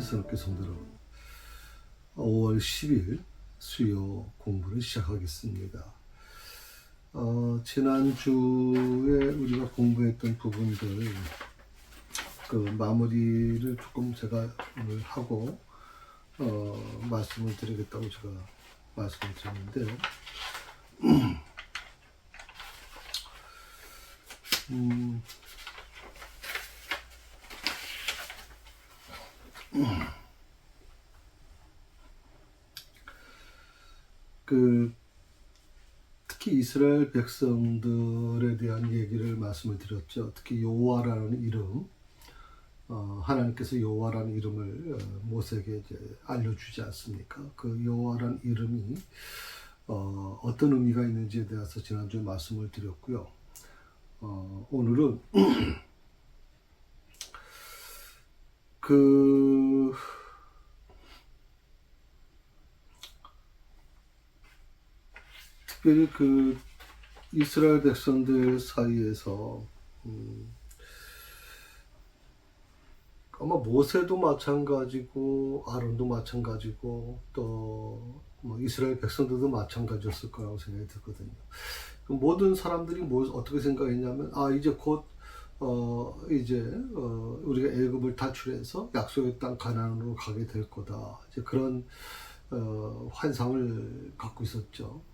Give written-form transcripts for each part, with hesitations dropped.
성교 성도 여러분, 5월 10일 수요 공부를 시작하겠습니다. 지난주에 우리가 공부했던 부분들 그 마무리를 조금 제가 오늘 하고 말씀을 드리겠다고 제가 말씀을 드렸는데요. 특히 이스라엘 백성들에 대한 얘기를 말씀을 드렸죠. 특히 여호와라는 이름, 하나님께서 여호와라는 이름을 모세에게 이제 알려주지 않습니까? 그 여호와라는 이름이 어떤 의미가 있는지에 대해서 지난주에 말씀을 드렸고요. 오늘은 특별히 이스라엘 백성들 사이에서 아마 모세도 마찬가지고 아론도 마찬가지고 또 이스라엘 백성들도 마찬가지였을 거라고 생각이 들거든요. 모든 사람들이 어떻게 생각했냐면 이제 곧 우리가 애굽을 탈출해서 약속의 땅 가나안으로 가게 될 거다. 이제 그런 환상을 갖고 있었죠.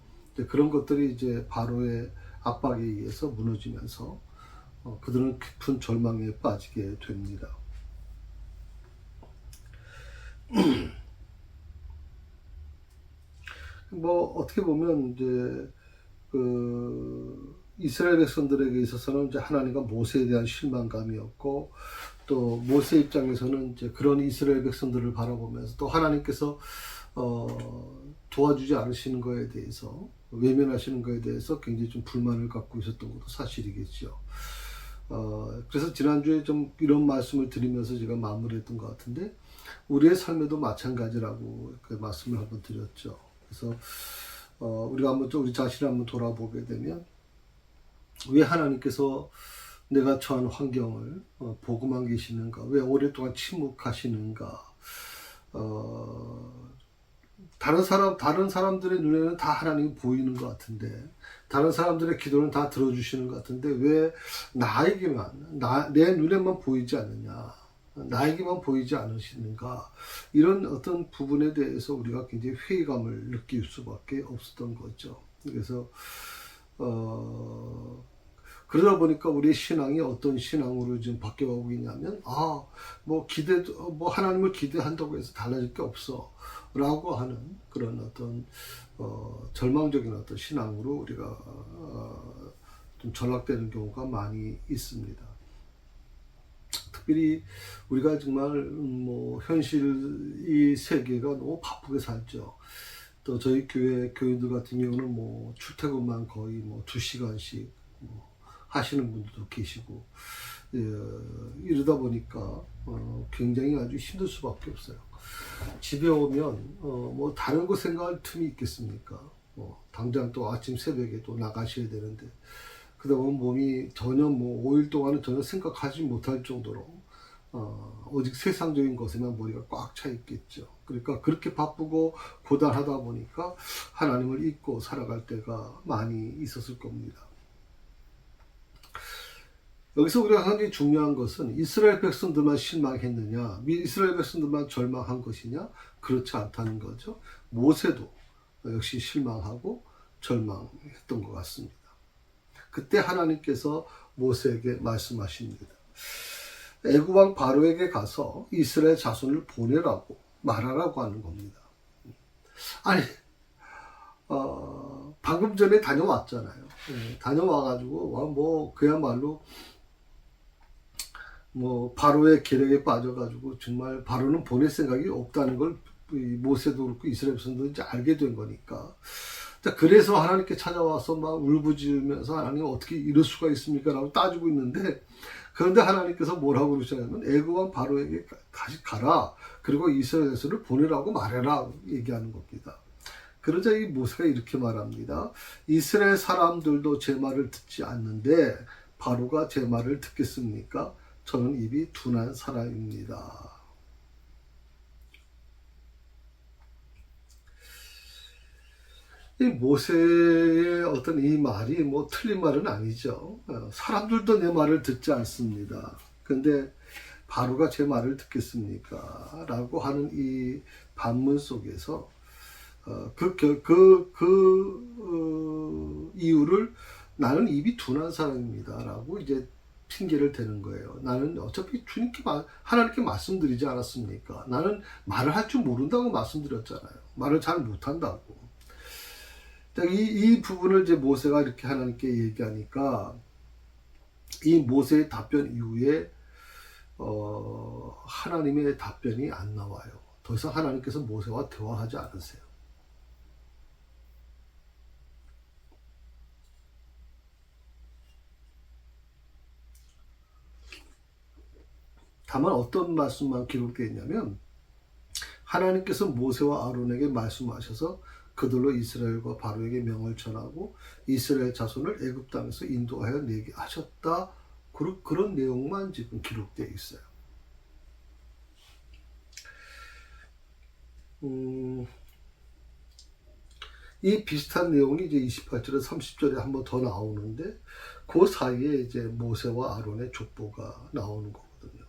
그런 것들이 이제 바로의 압박에 의해서 무너지면서 그들은 깊은 절망에 빠지게 됩니다. 어떻게 보면 이제 이스라엘 백성들에게 있어서는 이제 하나님과 모세에 대한 실망감이었고, 또 모세 입장에서는 이제 그런 이스라엘 백성들을 바라보면서 또 하나님께서 도와주지 않으시는 것에 대해서, 외면하시는 것에 대해서 굉장히 좀 불만을 갖고 있었던 것도 사실이겠죠. 그래서 지난주에 좀 이런 말씀을 드리면서 제가 마무리했던 것 같은데, 우리의 삶에도 마찬가지라고 그 말씀을 한번 드렸죠. 그래서 우리가 우리 자신을 한번 돌아보게 되면, 왜 하나님께서 내가 처한 환경을 보고만 계시는가? 왜 오랫동안 침묵하시는가? 다른 사람들의 눈에는 다 하나님이 보이는 것 같은데, 다른 사람들의 기도는 다 들어주시는 것 같은데, 왜 나에게만, 내 눈에만 보이지 않느냐? 나에게만 보이지 않으시는가? 이런 어떤 부분에 대해서 우리가 굉장히 회의감을 느낄 수밖에 없었던 거죠. 그래서, 그러다 보니까 우리의 신앙이 어떤 신앙으로 지금 바뀌어가고 있냐면, 하나님을 기대한다고 해서 달라질 게 없어. 라고 하는 그런 어떤, 절망적인 어떤 신앙으로 우리가, 좀 전락되는 경우가 많이 있습니다. 특별히 우리가 정말, 현실 이 세계가 너무 바쁘게 살죠. 또 저희 교회 교인들 같은 경우는 출퇴근만 거의 2시간씩 하시는 분들도 계시고, 이러다 보니까 굉장히 아주 힘들 수밖에 없어요. 집에 오면 다른 거 생각할 틈이 있겠습니까? 당장 또 아침 새벽에 또 나가셔야 되는데, 그러다 보면 몸이 전혀 5일 동안은 전혀 생각하지 못할 정도로 오직 세상적인 것에만 머리가 꽉 차 있겠죠. 그러니까 그렇게 바쁘고 고단하다 보니까 하나님을 잊고 살아갈 때가 많이 있었을 겁니다. 여기서 우리가 굉장히 중요한 것은 이스라엘 백성들만 실망했느냐, 이스라엘 백성들만 절망한 것이냐, 그렇지 않다는 거죠. 모세도 역시 실망하고 절망했던 것 같습니다. 그때 하나님께서 모세에게 말씀하십니다. 애굽 왕 바로에게 가서 이스라엘 자손을 보내라고 말하라고 하는 겁니다. 방금 전에 다녀왔잖아요. 다녀와가지고 그야말로 바로의 계략에 빠져가지고 정말 바로는 보낼 생각이 없다는 걸 모세도 그렇고 이스라엘 백성도 이제 알게 된 거니까. 그래서 하나님께 찾아와서 막 울부짖으면서 하나님 어떻게 이럴 수가 있습니까? 라고 따지고 있는데, 그런데 하나님께서 뭐라고 그러시냐면 애굽 왕 바로에게 다시 가라. 그리고 이스라엘 백성을 보내라고 말해라. 얘기하는 겁니다. 그러자 이 모세가 이렇게 말합니다. 이스라엘 사람들도 제 말을 듣지 않는데 바로가 제 말을 듣겠습니까? 저는 입이 둔한 사람입니다. 이 모세의 어떤 이 말이 뭐 틀린 말은 아니죠. 사람들도 내 말을 듣지 않습니다. 근데 바로가 제 말을 듣겠습니까? 라고 하는 이 반문 속에서 이유를 나는 입이 둔한 사람입니다. 라고 이제 핑계를 대는 거예요. 나는 어차피 하나님께 말씀드리지 않았습니까? 나는 말을 할 줄 모른다고 말씀드렸잖아요. 말을 잘 못한다고. 이 부분을 이제 모세가 이렇게 하나님께 얘기하니까 이 모세의 답변 이후에 하나님의 답변이 안 나와요. 더 이상 하나님께서 모세와 대화하지 않으세요. 다만 어떤 말씀만 기록되어 있냐면 하나님께서 모세와 아론에게 말씀하셔서 그들로 이스라엘과 바로에게 명을 전하고 이스라엘 자손을 애굽 땅에서 인도하여 내게 하셨다. 그런 내용만 지금 기록되어 있어요. 이 비슷한 내용이 이제 28절에 30절에 한 번 더 나오는데 그 사이에 이제 모세와 아론의 족보가 나오는 거거든요.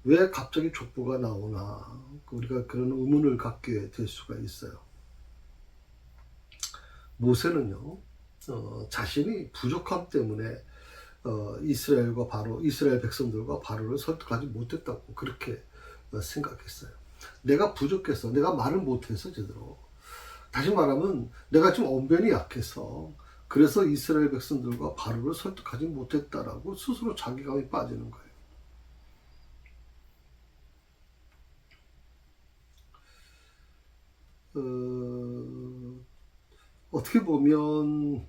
왜 갑자기 족보가 나오나 우리가 그런 의문을 갖게 될 수가 있어요. 모세는요 자신이 부족함 때문에 이스라엘 백성들과 바로를 설득하지 못했다고 그렇게 생각했어요. 내가 부족해서, 내가 말을 못해서 제대로. 다시 말하면 내가 좀 언변이 약해서 그래서 이스라엘 백성들과 바로를 설득하지 못했다라고 스스로 자괴감이 빠지는 거예요. 어떻게 보면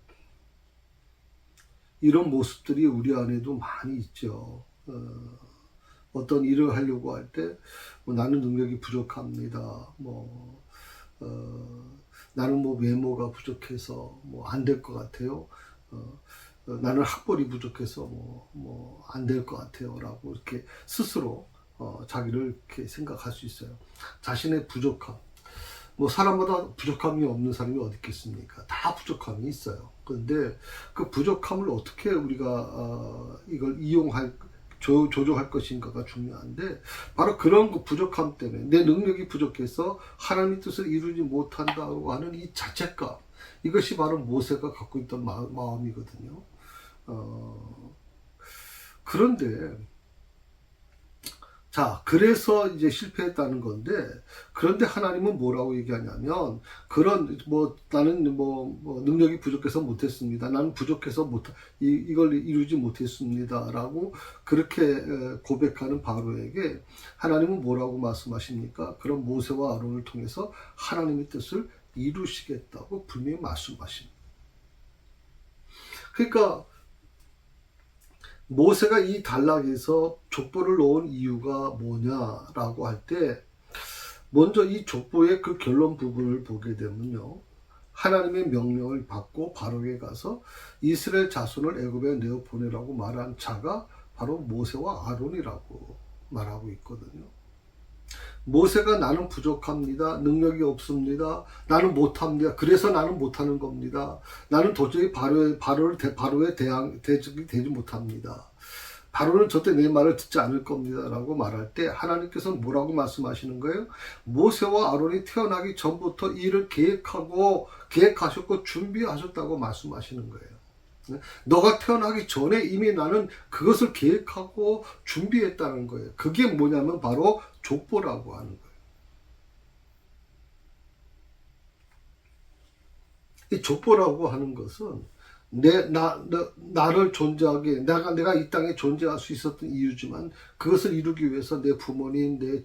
이런 모습들이 우리 안에도 많이 있죠. 어떤 일을 하려고 할 때 나는 능력이 부족합니다. 나는 외모가 부족해서 안 될 것 같아요. 나는 학벌이 부족해서 안 될 것 같아요. 라고 이렇게 스스로 자기를 이렇게 생각할 수 있어요. 자신의 부족함. 사람마다 부족함이 없는 사람이 어디 있겠습니까? 다 부족함이 있어요. 그런데 그 부족함을 어떻게 우리가 이걸 조정할 것인가가 중요한데 바로 그런 그 부족함 때문에 내 능력이 부족해서 하나님의 뜻을 이루지 못한다고 하는 이 자책감, 이것이 바로 모세가 갖고 있던 마음이거든요. 그런데 자, 그래서 이제 실패했다는 건데, 그런데 하나님은 뭐라고 얘기하냐면, 나는 능력이 부족해서 못했습니다. 나는 부족해서 이걸 이루지 못했습니다. 라고 그렇게 고백하는 바로에게 하나님은 뭐라고 말씀하십니까? 그럼 모세와 아론을 통해서 하나님의 뜻을 이루시겠다고 분명히 말씀하십니다. 그러니까, 모세가 이 단락에서 족보를 놓은 이유가 뭐냐라고 할 때 먼저 이 족보의 그 결론 부분을 보게 되면요. 하나님의 명령을 받고 바로에게 가서 이스라엘 자손을 애굽에 내어 보내라고 말한 자가 바로 모세와 아론이라고 말하고 있거든요. 모세가 나는 부족합니다. 능력이 없습니다. 나는 못합니다. 그래서 나는 못하는 겁니다. 나는 도저히 바로의 대적이 되지 못합니다. 바로는 절대 내 말을 듣지 않을 겁니다. 라고 말할 때 하나님께서는 뭐라고 말씀하시는 거예요? 모세와 아론이 태어나기 전부터 일을 계획하셨고 준비하셨다고 말씀하시는 거예요. 너가 태어나기 전에 이미 나는 그것을 계획하고 준비했다는 거예요. 그게 뭐냐면 바로 족보라고 하는 거예요. 이 족보라고 하는 것은 나를 존재하게, 내가 이 땅에 존재할 수 있었던 이유지만 그것을 이루기 위해서 내 부모님, 내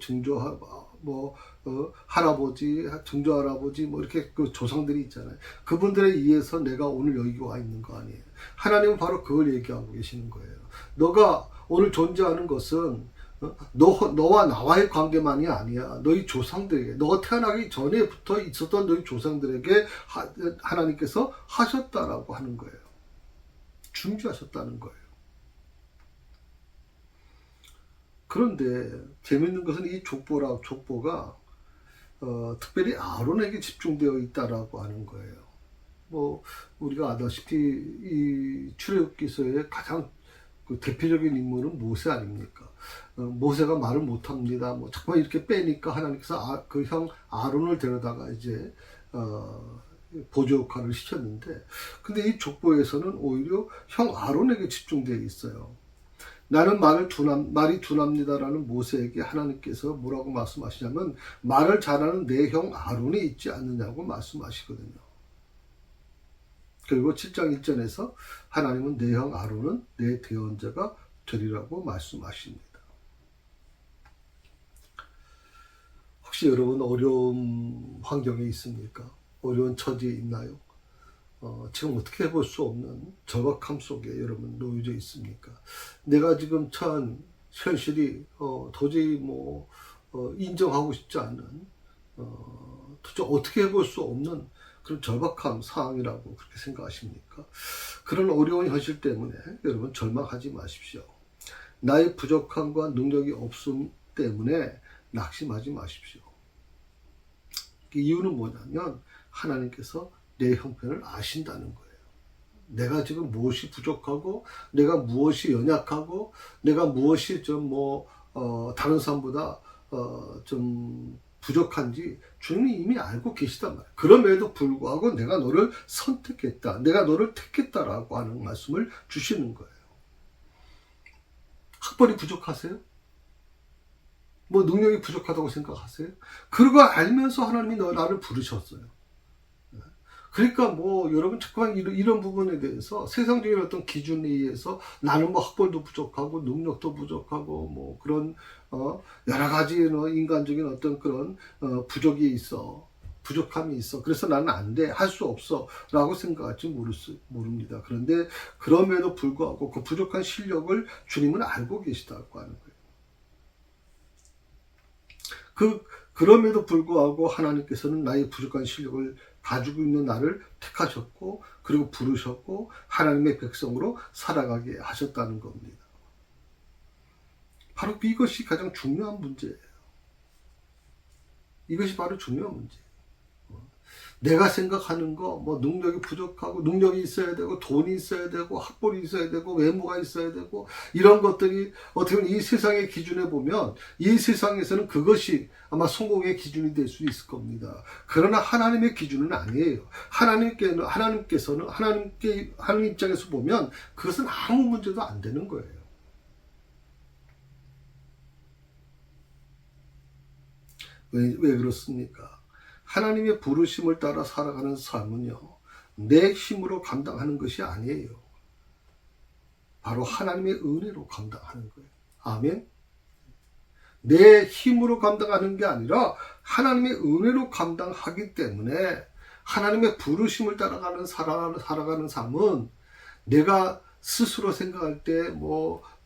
할아버지, 증조할아버지, 이렇게 그 조상들이 있잖아요. 그분들에 의해서 내가 오늘 여기 와 있는 거 아니에요. 하나님은 바로 그걸 얘기하고 계시는 거예요. 너가 오늘 존재하는 것은 너와 나와의 관계만이 아니야. 너희 조상들에게, 너가 태어나기 전에부터 있었던 너희 조상들에게 하나님께서 하셨다라고 하는 거예요. 준비하셨다는 거예요. 그런데 재밌는 것은 이 족보가 특별히 아론에게 집중되어 있다라고 하는 거예요. 뭐 우리가 아다시피 이 출애굽기서의 가장 그 대표적인 인물은 모세 아닙니까? 모세가 말을 못합니다. 뭐 자꾸만 이렇게 빼니까 하나님께서 그 형 아론을 데려다가 이제 보조 역할을 시켰는데, 근데 이 족보에서는 오히려 형 아론에게 집중되어 있어요. 나는 말이 둔합니다라는 모세에게 하나님께서 뭐라고 말씀하시냐면, 말을 잘하는 내 형 아론이 있지 않느냐고 말씀하시거든요. 그리고 7장 1절에서 하나님은 내 형 아론은 내 대언자가 되리라고 말씀하십니다. 혹시 여러분 어려운 환경에 있습니까? 어려운 처지에 있나요? 지금 어떻게 해볼 수 없는 절박함 속에 여러분 놓여져 있습니까? 내가 지금 처한 현실이 도저히 인정하고 싶지 않는, 도저히 어떻게 해볼 수 없는 그런 절박함 상황이라고 그렇게 생각하십니까? 그런 어려운 현실 때문에 여러분 절망하지 마십시오. 나의 부족함과 능력이 없음 때문에 낙심하지 마십시오. 그 이유는 뭐냐면 하나님께서 내 형편을 아신다는 거예요. 내가 지금 무엇이 부족하고, 내가 무엇이 연약하고, 내가 무엇이 다른 사람보다 좀 부족한지 주님이 이미 알고 계시단 말이에요. 그럼에도 불구하고 내가 너를 선택했다, 내가 너를 택했다라고 하는 말씀을 주시는 거예요. 학벌이 부족하세요? 능력이 부족하다고 생각하세요? 그거 알면서 하나님이 나를 부르셨어요. 그러니까 여러분 자꾸만 이런 부분에 대해서 세상적인 어떤 기준에 의해서 나는 학벌도 부족하고 능력도 부족하고 그런 여러 가지 인간적인 어떤 그런 부족이 있어, 부족함이 있어, 그래서 나는 안 돼, 할 수 없어 라고 생각할지 모릅니다. 그런데 그럼에도 불구하고 그 부족한 실력을 주님은 알고 계시다고 하는 거예요. 그럼에도 불구하고 하나님께서는 나의 부족한 실력을 가지고 있는 나를 택하셨고, 그리고 부르셨고 하나님의 백성으로 살아가게 하셨다는 겁니다. 바로 이것이 가장 중요한 문제예요. 이것이 바로 중요한 문제예요. 내가 생각하는 거, 능력이 부족하고, 능력이 있어야 되고, 돈이 있어야 되고, 학벌이 있어야 되고, 외모가 있어야 되고, 이런 것들이 어떻게 보면 이 세상의 기준에 보면, 이 세상에서는 그것이 아마 성공의 기준이 될 수 있을 겁니다. 그러나 하나님의 기준은 아니에요. 하나님께서는, 하나님 입장에서 보면 그것은 아무 문제도 안 되는 거예요. 왜 그렇습니까? 하나님의 부르심을 따라 살아가는 삶은요, 내 힘으로 감당하는 것이 아니에요. 바로 하나님의 은혜로 감당하는 거예요. 아멘? 내 힘으로 감당하는 게 아니라 하나님의 은혜로 감당하기 때문에 하나님의 부르심을 따라가는 살아가는 삶은 내가 스스로 생각할 때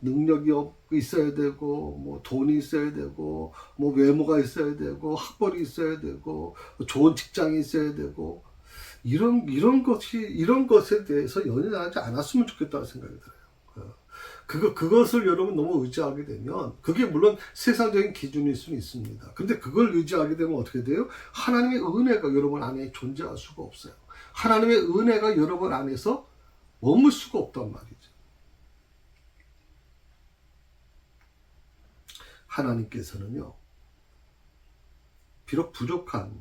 능력이 있어야 되고, 돈이 있어야 되고, 외모가 있어야 되고, 학벌이 있어야 되고, 좋은 직장이 있어야 되고, 이런 것에 대해서 연연하지 않았으면 좋겠다는 생각이 들어요. 그것을 여러분 너무 의지하게 되면, 그게 물론 세상적인 기준일 수는 있습니다. 근데 그걸 의지하게 되면 어떻게 돼요? 하나님의 은혜가 여러분 안에 존재할 수가 없어요. 하나님의 은혜가 여러분 안에서 머물 수가 없단 말이죠. 하나님께서는요, 비록 부족한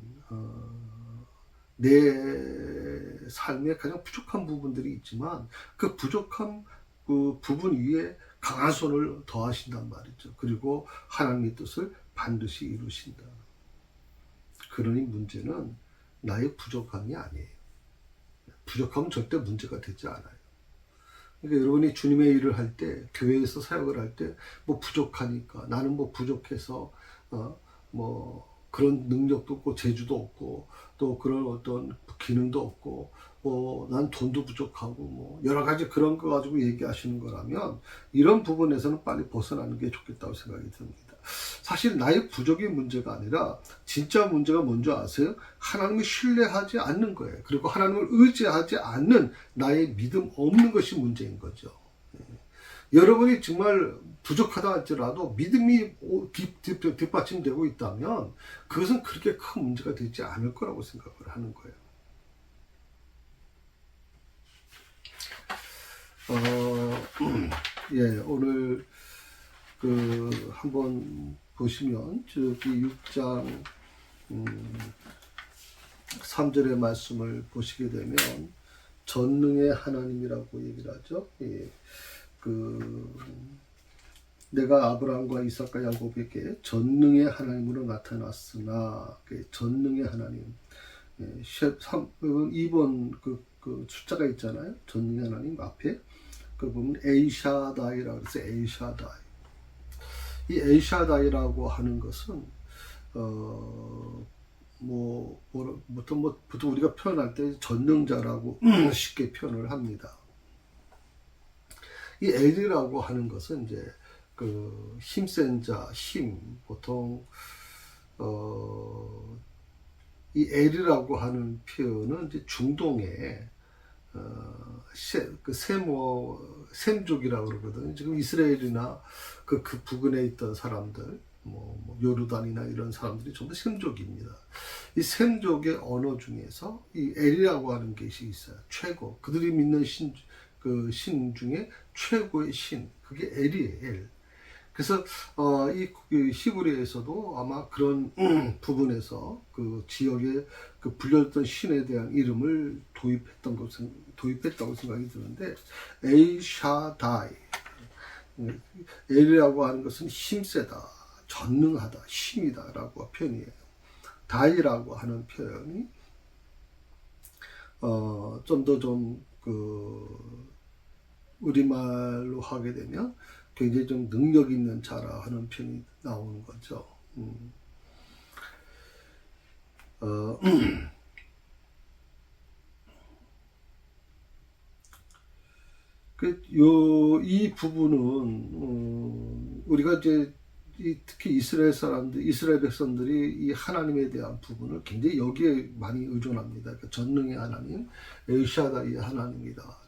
내 삶에 가장 부족한 부분들이 있지만 그 부족한 그 부분 위에 강한 손을 더하신단 말이죠. 그리고 하나님의 뜻을 반드시 이루신다. 그러니 문제는 나의 부족함이 아니에요. 부족함은 절대 문제가 되지 않아요. 그러니까 여러분이 주님의 일을 할 때, 교회에서 사역을 할 때, 부족하니까, 나는 부족해서, 그런 능력도 없고, 재주도 없고, 또 그런 어떤 기능도 없고, 난 돈도 부족하고, 여러 가지 그런 거 가지고 얘기하시는 거라면, 이런 부분에서는 빨리 벗어나는 게 좋겠다고 생각이 듭니다. 사실 나의 부족이 문제가 아니라 진짜 문제가 뭔지 아세요? 하나님을 신뢰하지 않는 거예요. 그리고 하나님을 의지하지 않는 나의 믿음 없는 것이 문제인 거죠. 여러분이 정말 부족하다 할지라도 믿음이 뒷받침되고 있다면 그것은 그렇게 큰 문제가 되지 않을 거라고 생각을 하는 거예요. 예, 오늘 한번 보시면 저기 6장 3절의 말씀을 보시게 되면 전능의 하나님이라고 얘기를 하죠. 예, 내가 아브라함과 이삭과 야곱에게 전능의 하나님으로 나타났으나 전능의 하나님, 예, 2번 그 숫자가 있잖아요. 전능의 하나님 앞에 그 보면 에이샤다이라고 해서 에이샤다이. 이 에이샤다이라고 하는 것은 보통 우리가 표현할 때 전능자라고 쉽게 표현을 합니다. 이 엘이라고 하는 것은 이제 그 힘센 자, 보통 이 엘이라고 하는 표현은 이제 중동의 셈족이라고 그러거든요. 지금 이스라엘이나 그 부근에 있던 사람들, 요르단이나 이런 사람들이 전부 셈족입니다. 이 셈족의 언어 중에서 이 엘이라고 하는 것이 있어요. 최고. 그들이 믿는 신 중에 최고의 신. 그게 엘이에요, 엘. 그래서 이 히브리에서도 아마 그런 부분에서 그 지역에 그 불렸던 신에 대한 이름을 도입했다고 생각이 드는데 에이샤다이, 엘이라고 하는 것은 힘세다, 전능하다, 힘이다라고 표현이에요. 다이라고 하는 표현이 좀 더 우리말로 하게 되면 굉장히 좀 능력 있는 자라 하는 표현이 나오는 거죠. 이 부분은 우리가 이제 특히 이스라엘 백성들이 이 하나님에 대한 부분을 굉장히 여기에 많이 의존합니다. 그러니까 전능의 하나님, 엘샤다이의 하나님이다.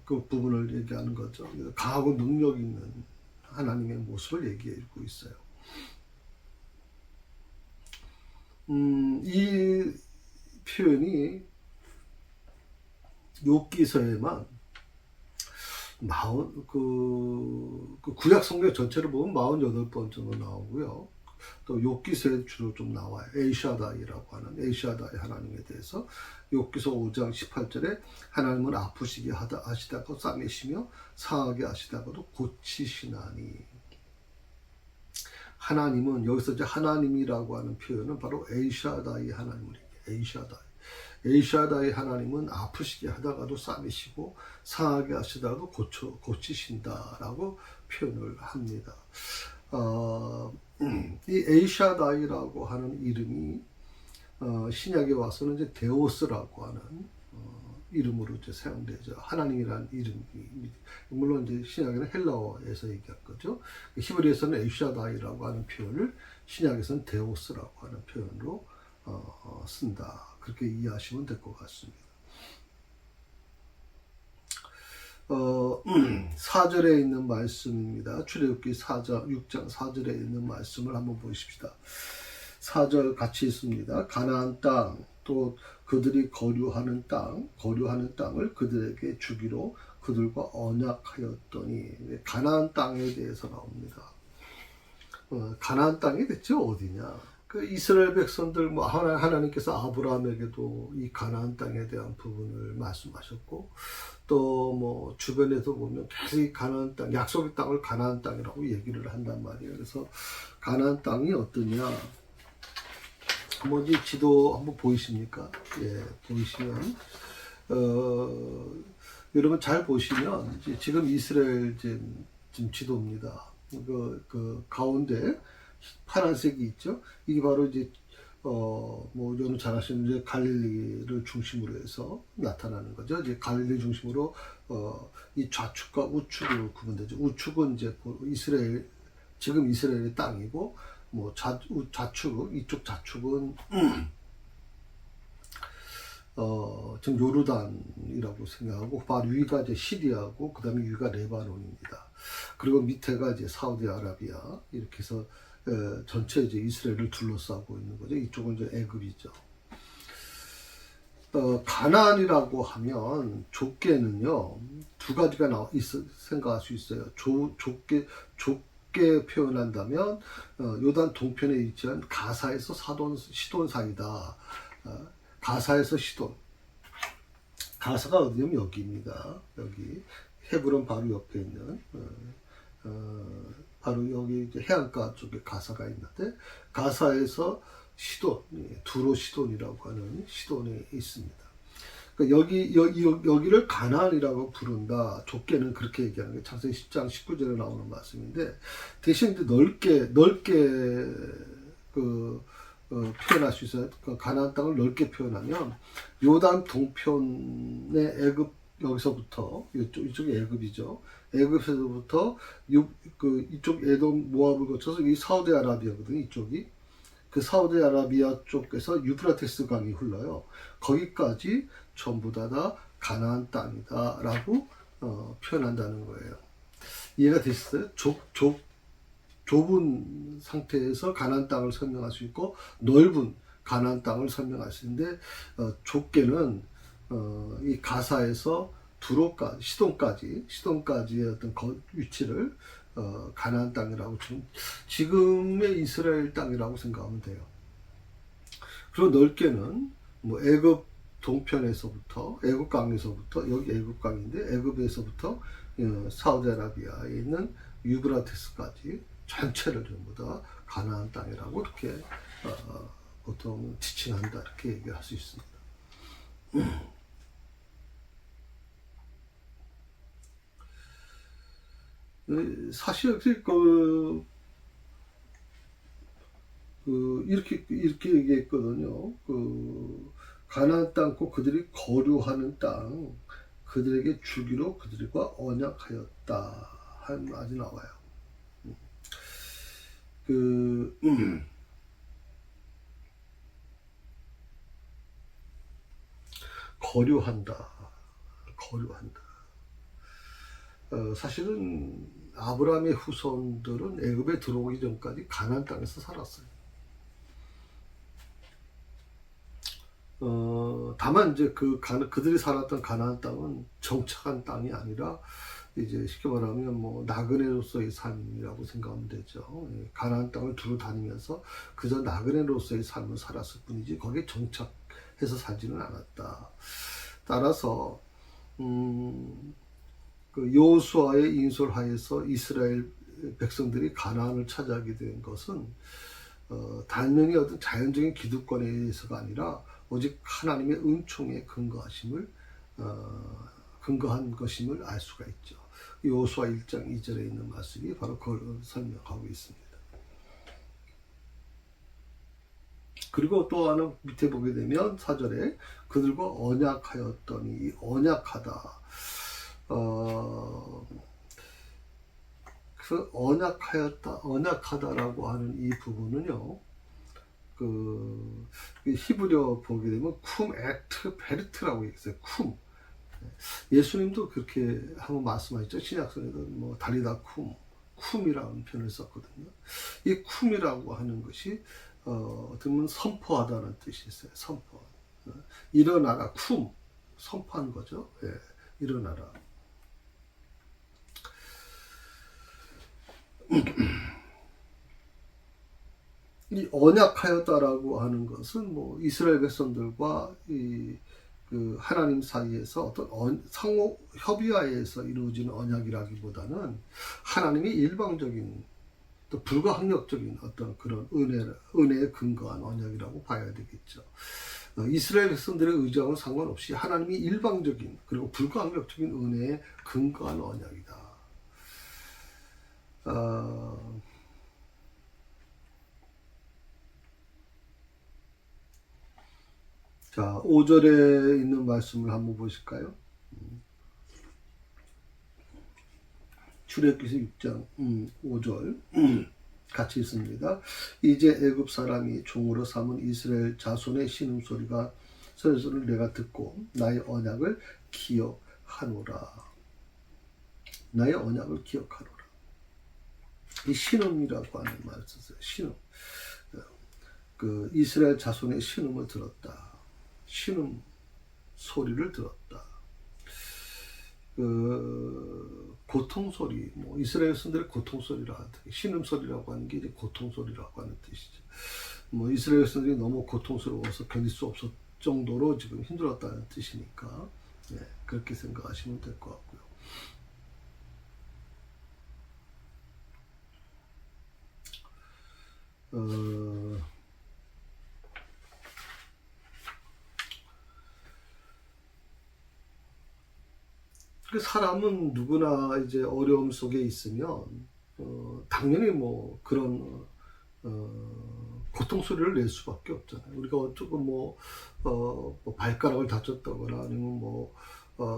그 부분을 얘기하는 거죠. 강하고 능력 있는 하나님의 모습을 얘기해주고 있어요. 이 표현이 욥기서에만 나온 그 구약 성경 전체를 보면 48번 정도 나오고요. 또 욥기서에 주로 좀 나와요. 에이샤다이라고 하는 에이샤다이 하나님에 대해서 욥기서 5장 18절에 하나님은 아프시게 하시다가 싸매시며 상하게 하시다가도 고치시나니. 하나님은 여기서 이제 하나님이라고 하는 표현은 바로 에이샤다이 하나님을 얘기해요. 에이샤다이 하나님은 아프시게 하다가도 싸매시고 상하게 하시다가도 고치신다라고 표현을 합니다. 이 에이샤다이라고 하는 이름이 신약에 와서는 이제 데오스라고 하는 이름으로 이제 사용되죠. 하나님이라는 이름이, 물론 이제 신약에는 헬라어에서 얘기한 거죠. 히브리에서는 에이샤다이라고 하는 표현을, 신약에서는 데오스라고 하는 표현으로 쓴다. 그렇게 이해하시면 될 것 같습니다. 4절에 있는 말씀입니다. 출애굽기 6장 4절에 있는 말씀을 한번 보십시다. 4절 같이 있습니다. 가나안 땅, 또 그들이 거류하는 땅을 그들에게 주기로 그들과 언약하였더니. 가나안 땅에 대해서 나옵니다. 가나안 땅이 대체 어디냐? 그 이스라엘 백성들, 하나님께서 아브라함에게도 이 가나안 땅에 대한 부분을 말씀하셨고, 또 주변에서 보면 계속 이 가나안 땅, 약속의 땅을 가나안 땅이라고 얘기를 한단 말이에요. 그래서 가나안 땅이 어떠냐? 한번 이 지도 한번 보이십니까? 예, 보이시면 여러분 잘 보시면 지금 이스라엘 지금 지도입니다. 그 가운데 파란색이 있죠. 이게 바로 이제 여러분 잘 아시는 이제 갈릴리를 중심으로 해서 나타나는 거죠. 이제 갈릴리 중심으로 이 좌측과 우측으로 구분되죠. 우측은 이제 지금 이스라엘의 땅이고, 이쪽 좌측은 지금 요르단이라고 생각하고 바로 위가 이제 시리아고 그 다음에 위가 레바논입니다. 그리고 밑에가 이제 사우디아라비아 이렇게 해서 전체 이제 이스라엘을 둘러싸고 있는 거죠. 이쪽은 이제 애굽이죠. 가나안이라고 하면 좁게는요 두 가지가 생각할 수 있어요. 좁게 표현한다면 요단 동편에 위치한 가사에서 시돈 사이다. 가사에서 시돈. 가사가 어디냐면 여기입니다. 여기 헤브론 바로 옆에 있는 바로 여기 이제 해안가 쪽에 가사가 있는데 가사에서 시돈, 두로 시돈이라고 하는 시돈이 있습니다. 그러니까 여기를 가나안이라고 부른다. 좁게는 그렇게 얘기하는 게 창세기 10장 19절에 나오는 말씀인데 대신 넓게 표현할 수 있어요. 가나안 땅을 넓게 표현하면 요단 동편의 애굽 여기서부터 이쪽이 애굽이죠. 애굽에서부터 이쪽 에돔 모압을 거쳐서 이 사우디아라비아거든요. 이쪽이 그 사우디아라비아 쪽에서 유프라테스 강이 흘러요. 거기까지 전부 다 가나안 땅이다라고 표현한다는 거예요. 이해가 되셨어요? 좁은 상태에서 가나안 땅을 설명할 수 있고 넓은 가나안 땅을 설명할 수 있는데 좁게는 이 가사에서 시돈까지의 어떤 위치를 가나안 땅이라고 지금의 이스라엘 땅이라고 생각하면 돼요. 그리고 넓게는 뭐 애굽 동편에서부터 애굽강에서부터 여기 애굽강인데 애굽에서부터 사우디아라비아에 있는 유브라테스까지 전체를 전부 다 가나안 땅이라고 이렇게 보통 지칭한다 이렇게 얘기할 수 있습니다. 사실 이렇게 얘기했거든요. 가나안 땅고 그들이 거류하는 땅 그들에게 주기로 그들과 언약하였다 하는 말이 나와요. 거류한다. 사실은 아브라함의 후손들은 애굽에 들어오기 전까지 가나안 땅에서 살았어요. 다만 이제 그들이 살았던 가나안 땅은 정착한 땅이 아니라 이제 쉽게 말하면 뭐 나그네로서의 삶이라고 생각하면 되죠. 가나안 땅을 두루 다니면서 그저 나그네로서의 삶을 살았을 뿐이지 거기에 정착해서 살지는 않았다. 따라서 여호수아의 인솔하에서 이스라엘 백성들이 가나안을 차지하게 된 것은 단연히 어떤 자연적인 기득권에 의해서가 아니라 오직 하나님의 은총에 근거한 것임을 알 수가 있죠. 여호수아 1장 2절에 있는 말씀이 바로 그걸 설명하고 있습니다. 그리고 또 하나 밑에 보게 되면 4절에 그들과 언약하였더니 언약하다. 그 언약하다라고 하는 이 부분은요. 히브리어 보게 되면 쿰 액트 베르트라고 있어요. 쿰. 예수님도 그렇게 한번 말씀하셨죠. 신약성에도 뭐 달리다 쿰이라는 표현을 썼거든요. 이 쿰이라고 하는 것이 어떻게 보면 선포하다는 뜻이 있어요. 선포. 일어나라 쿰 선포하는 거죠. 예, 일어나라. 이 언약하였다라고 하는 것은 뭐 이스라엘 백성들과 하나님 사이에서 어떤 상호 협의하에서 이루어지는 언약이라기보다는 하나님의 일방적인 또 불가항력적인 어떤 그런 은혜에 근거한 언약이라고 봐야 되겠죠. 이스라엘 백성들의 의지와는 상관없이 하나님이 일방적인 그리고 불가항력적인 은혜에 근거한 언약이다. 자, 5절에 있는 말씀을 한번 보실까요? 출애굽기 6장 5절 같이 있습니다. 이제 애굽 사람이 종으로 삼은 이스라엘 자손의 신음소리가 선의 소리를 내가 듣고 나의 언약을 기억하노라. 나의 언약을 기억하노라. 이 신음이라고 하는 말을 썼어요. 신음. 그 이스라엘 자손의 신음을 들었다. 신음 소리를 들었다. 그 고통 소리, 뭐 이스라엘 선들의 고통 소리라 하듯 신음 소리라고 하는 게 이제 고통 소리라고 하는 뜻이죠. 뭐 이스라엘 선들이 너무 고통스러워서 견딜 수 없을 정도로 지금 힘들었다는 뜻이니까 네, 그렇게 생각하시면 될 것 같고요. 사람은 누구나 이제 어려움 속에 있으면 당연히 뭐 그런 고통 소리를 낼 수밖에 없잖아요. 우리가 조금 뭐 발가락을 다쳤다거나 아니면 뭐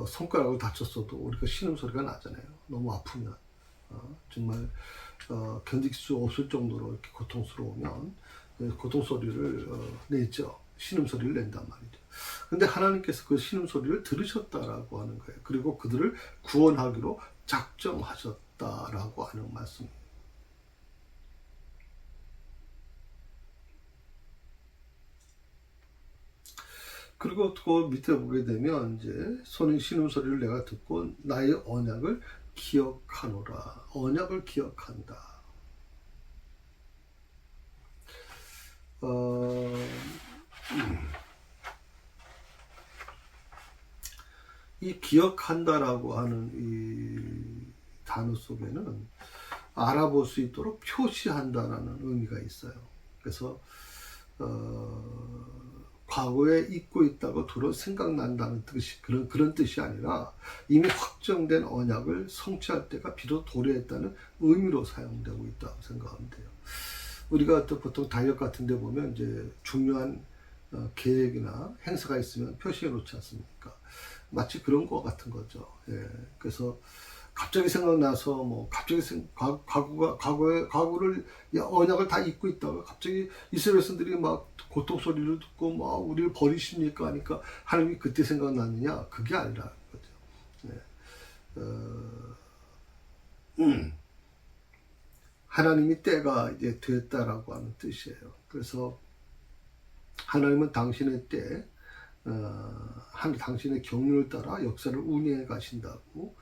손가락을 다쳤어도 우리가 신음 소리가 나잖아요. 너무 아프면 정말 견딜 수 없을 정도로 이렇게 고통스러우면 고통 소리를 내죠. 신음 소리를 낸단 말이죠. 근데 하나님께서 그 신음 소리를 들으셨다라고 하는 거예요. 그리고 그들을 구원하기로 작정하셨다라고 하는 말씀이에요. 그리고 또 밑에 보게 되면 이제 손의 신음 소리를 내가 듣고 나의 언약을 기억하노라. 언약을 기억한다. 이 기억한다라고 하는 이 단어 속에는 알아볼 수 있도록 표시한다라는 의미가 있어요. 그래서 과거에 잊고 있다고 들어 생각난다는 뜻이 그런 뜻이 아니라 이미 확정된 언약을 성취할 때가 비로소 도래했다는 의미로 사용되고 있다고 생각하면 돼요. 우리가 또 보통 다이어트 같은 데 보면 이제 중요한 계획이나 행사가 있으면 표시해 놓지 않습니까? 마치 그런 거 같은 거죠. 예. 그래서 갑자기 생각나서 뭐 갑자기 과거를 언약을 다 잊고 있다가 갑자기 이스라엘 선들이 막 고통 소리를 듣고 막 우리를 버리십니까 하니까 하나님이 그때 생각나느냐 그게 아니라 거죠. 예. 하나님이 때가 이제 됐다라고 하는 뜻이에요. 그래서 하나님은 당신의 때 당신의 경륜을 따라 역사를 운행해 가신다고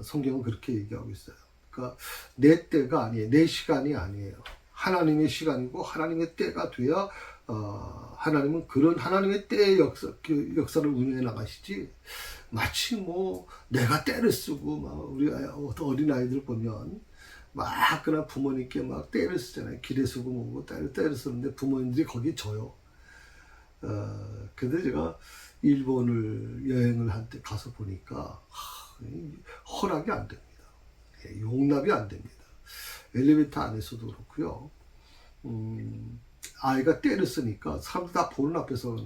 성경은 그렇게 얘기하고 있어요. 그러니까 내 때가 아니에요. 내 시간이 아니에요. 하나님의 시간이고 하나님의 때가 돼야 하나님은 그런 하나님의 때의 역사를 운영해 나가시지 마치 뭐 내가 때를 쓰고 막 우리 어린 아이들 보면 막 그냥 부모님께 막 때를 쓰잖아요. 길에 쓰고 뭐고 때를 쓰는데 부모님들이 거기 져요. 근데 제가 일본을 여행을 한 때 가서 보니까 허락이 안 됩니다. 용납이 안 됩니다. 엘리베이터 안에서도 그렇고요. 아이가 때를 쓰니까 사람들 다 보는 앞에서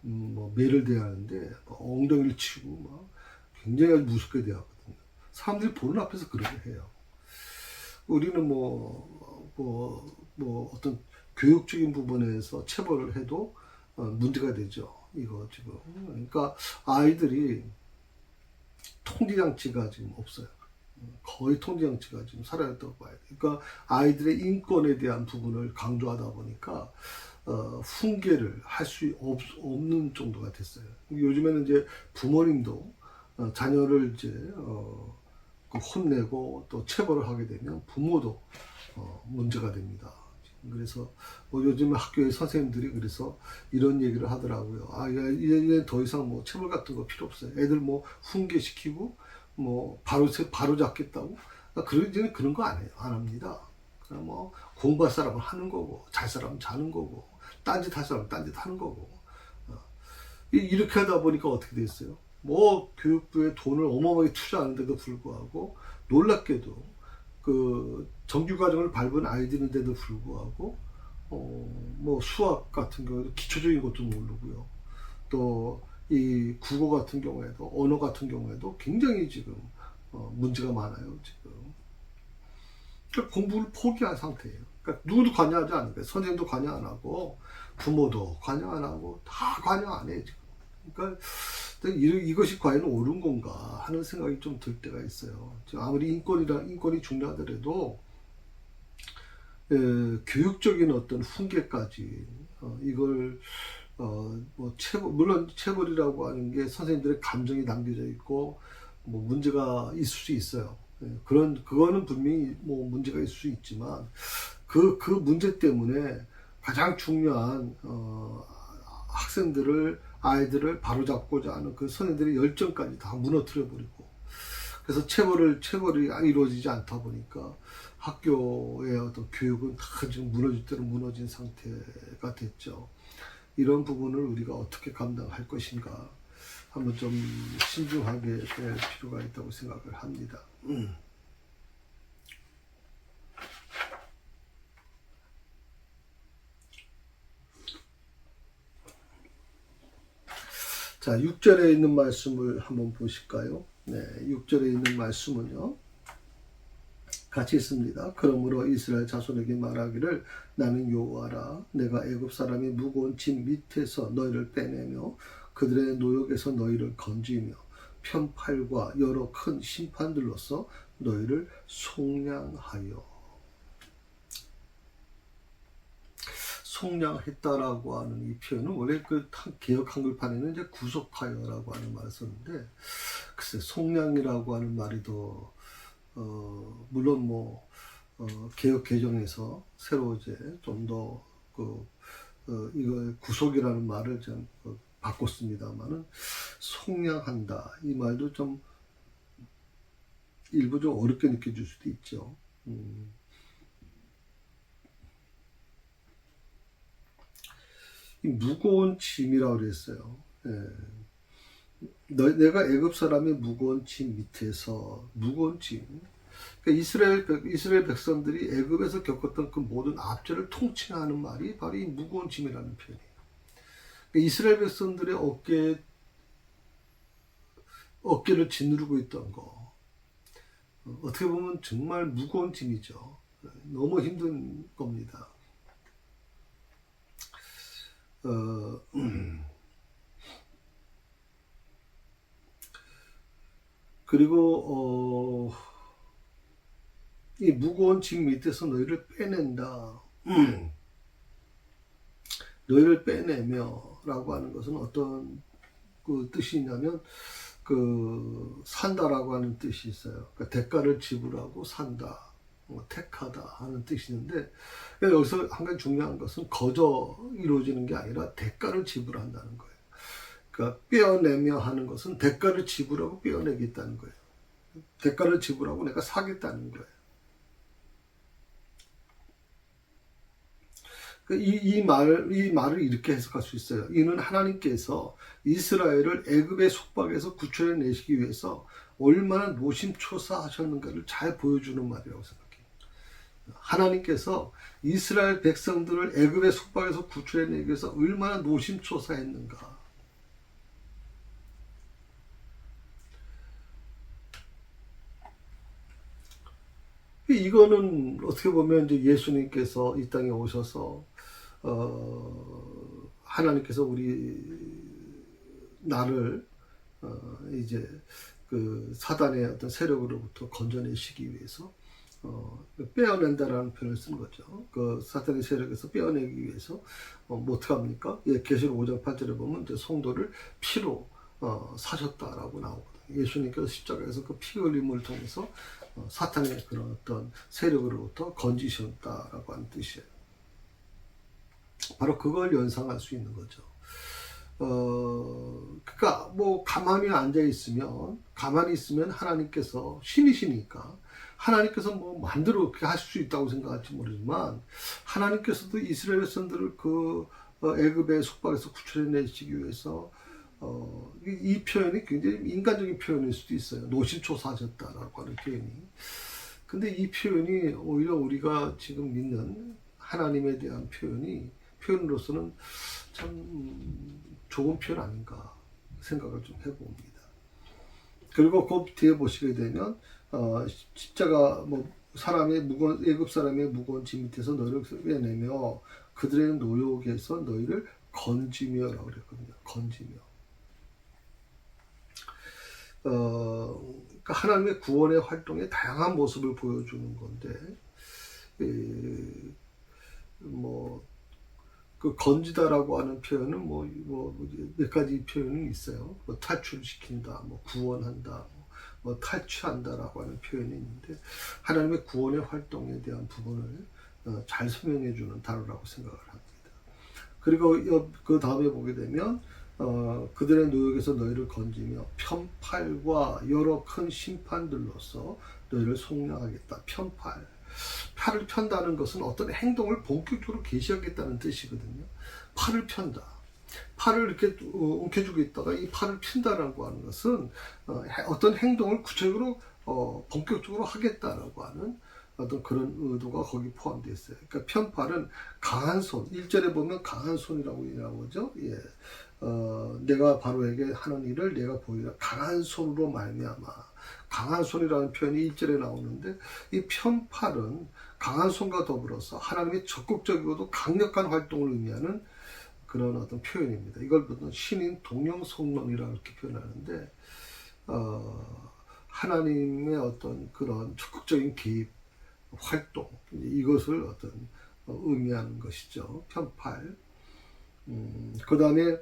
매를 대하는데 엉덩이를 치고 막 굉장히 무섭게 대하거든요. 사람들이 보는 앞에서 그렇게 해요. 우리는 어떤 교육적인 부분에서 체벌을 해도 문제가 되죠. 이거 지금. 그러니까 아이들이 통제장치가 지금 없어요. 거의 통제장치가 지금 사라졌다고 봐야 돼요. 그러니까 아이들의 인권에 대한 부분을 강조하다 보니까 훈계를 할 수 없는 정도가 됐어요. 요즘에는 이제 부모님도 자녀를 이제 혼내고 또 체벌을 하게 되면 부모도 문제가 됩니다. 그래서 요즘 학교의 선생님들이 그래서 이런 얘기를 하더라고요. 이제 더 이상 뭐 체벌 같은 거 필요 없어요. 애들 뭐 훈계시키고 뭐 바로 잡겠다고. 이제는 그런 거 안 해요. 안 합니다. 그냥 뭐 공부할 사람은 하는 거고 잘 사람은 자는 거고 딴짓 할 사람은 딴짓 하는 거고 이렇게 하다 보니까 어떻게 됐어요? 뭐 교육부에 돈을 어마어마하게 투자하는데도 불구하고 놀랍게도 그 정규과정을 밟은 아이들인데도 불구하고 뭐 수학 같은 경우에도 기초적인 것도 모르고요. 또 이 국어 같은 경우에도 언어 같은 경우에도 굉장히 지금 문제가 많아요. 지금 그러니까 공부를 포기한 상태예요. 그러니까 누구도 관여하지 않는 거예요. 선생님도 관여 안 하고 부모도 관여 안 하고 다 관여 안 해, 지금. 그러니까 이것이 과연 옳은 건가 하는 생각이 좀 들 때가 있어요. 아무리 인권이 중요하더라도 교육적인 어떤 훈계까지 이걸 뭐 물론 체벌이라고 하는 게 선생님들의 감정이 담겨져 있고 뭐 문제가 있을 수 있어요. 그거는 분명히 뭐 문제가 있을 수 있지만 그 문제 때문에 가장 중요한 아이들을 바로잡고자 하는 그 선생들의 열정까지 다 무너뜨려 버리고, 그래서 체벌이 이루어지지 않다 보니까 학교의 어떤 교육은 다 지금 무너질 대로 무너진 상태가 됐죠. 이런 부분을 우리가 어떻게 감당할 것인가 한번 좀 신중하게 될 필요가 있다고 생각을 합니다. 자, 6절에 있는 말씀을 한번 보실까요? 네, 6절에 있는 말씀은요, 같이 있습니다. 그러므로 이스라엘 자손에게 말하기를 나는 여호와라. 내가 애굽 사람의 무거운 짐 밑에서 너희를 빼내며 그들의 노역에서 너희를 건지며 편팔과 여러 큰 심판들로서 너희를 속량하여. 속량했다라고 하는 이 표현은 원래 그 개역 한글판에는 이제 구속하여라고 하는 말을 썼는데, 글쎄 속량이라고 하는 말이 더 물론 뭐 개역 개정에서 새로 이제 좀 더 이거 구속이라는 말을 좀 바꿨습니다만은, 속량한다 이 말도 좀 일부 좀 어렵게 느껴질 수도 있죠. 이 무거운 짐이라고 그랬어요. 내가 애굽 사람의 무거운 짐 밑에서, 무거운 짐. 그러니까 이스라엘 백성들이 애굽에서 겪었던 그 모든 압제를 통칭하는 말이 바로 이 무거운 짐이라는 표현이에요. 그러니까 이스라엘 백성들의 어깨를 짓누르고 있던 거, 어떻게 보면 정말 무거운 짐이죠. 너무 힘든 겁니다. 그리고 이 무거운 짐 밑에서 너희를 빼낸다. 너희를 빼내며 라고 하는 것은 어떤 그 뜻이 있냐면, 산다라고 하는 뜻이 있어요. 그러니까 대가를 지불하고 산다, 택하다 하는 뜻이 있는데, 여기서 한 가지 중요한 것은 거저 이루어지는 게 아니라 대가를 지불한다는 거예요. 그러니까 빼어내며 하는 것은 대가를 지불하고 빼어내겠다는 거예요. 대가를 지불하고 내가 사겠다는 거예요. 이 말을 이렇게 해석할 수 있어요. 이는 하나님께서 이스라엘을 애굽의 속박에서 구출해내시기 위해서 얼마나 노심초사하셨는가를 잘 보여주는 말이라고 생각해요. 하나님께서 이스라엘 백성들을 애굽의 속박에서 구출해내기 위해서 얼마나 노심초사했는가. 이거는 어떻게 보면 이제 예수님께서 이 땅에 오셔서 하나님께서 나를 이제 그 사단의 어떤 세력으로부터 건져내시기 위해서 빼어낸다라는 표현을 쓴 거죠. 그 사탄의 세력에서 빼어내기 위해서 뭐 어떻게 합니까? 계시록 5장 8절에 보면 이제 성도를 피로 사셨다라고 나오거든요. 예수님께서 십자가에서 그 피 흘림을 통해서 사탄의 그런 어떤 세력으로부터 건지셨다라고 하는 뜻이에요. 바로 그걸 연상할 수 있는 거죠. 그러니까 뭐 가만히 있으면 하나님께서 신이시니까 하나님께서 뭐 마음대로 그렇게 하실 수 있다고 생각할지 모르지만, 하나님께서도 이스라엘 백성들을 애굽의 속박에서 구출해내시기 위해서 이 표현이 굉장히 인간적인 표현일 수도 있어요. 노심초사하셨다라고 하는 표현이. 근데 이 표현이 오히려 우리가 지금 믿는 하나님에 대한 표현으로서는 참 좋은 표현 아닌가 생각을 좀 해봅니다. 그리고 그 뒤에 보시게 되면 십자가 애굽 사람의 무거운 짐 밑에서 너를 빼내며 그들의 노역에서 너희를 건지며라고 그랬거든요. 건지며. 그러니까 하나님의 구원의 활동의 다양한 모습을 보여주는 건데, 그 건지다라고 하는 표현은 몇 가지 표현이 있어요. 탈출시킨다, 구원한다, 탈취한다라고 하는 표현이 있는데, 하나님의 구원의 활동에 대한 부분을 잘 설명해 주는 단어라고 생각을 합니다. 그리고 그 다음에 보게 되면 그들의 노역에서 너희를 건지며 편팔과 여러 큰 심판들로서 너희를 속량하겠다. 편팔. 팔을 편다는 것은 어떤 행동을 본격적으로 개시하겠다는 뜻이거든요. 팔을 편다. 팔을 이렇게 움켜쥐고 있다가 이 팔을 핀다라고 하는 것은 어떤 행동을 구체적으로 본격적으로 하겠다라고 하는 어떤 그런 의도가 거기 포함되어 있어요. 그러니까 편팔은 강한 손, 1절에 보면 강한 손이라고 나오죠. 예. 내가 바로에게 하는 일을 내가 보이라. 강한 손으로 말미암아. 강한 손이라는 표현이 1절에 나오는데, 이 편팔은 강한 손과 더불어서 하나님의 적극적이고도 강력한 활동을 의미하는 그런 어떤 표현입니다. 이걸 보통 신인 동영성론이라고 이렇게 표현하는데, 하나님의 어떤 그런 적극적인 개입, 활동, 이것을 어떤 의미하는 것이죠. 편팔. 그 다음에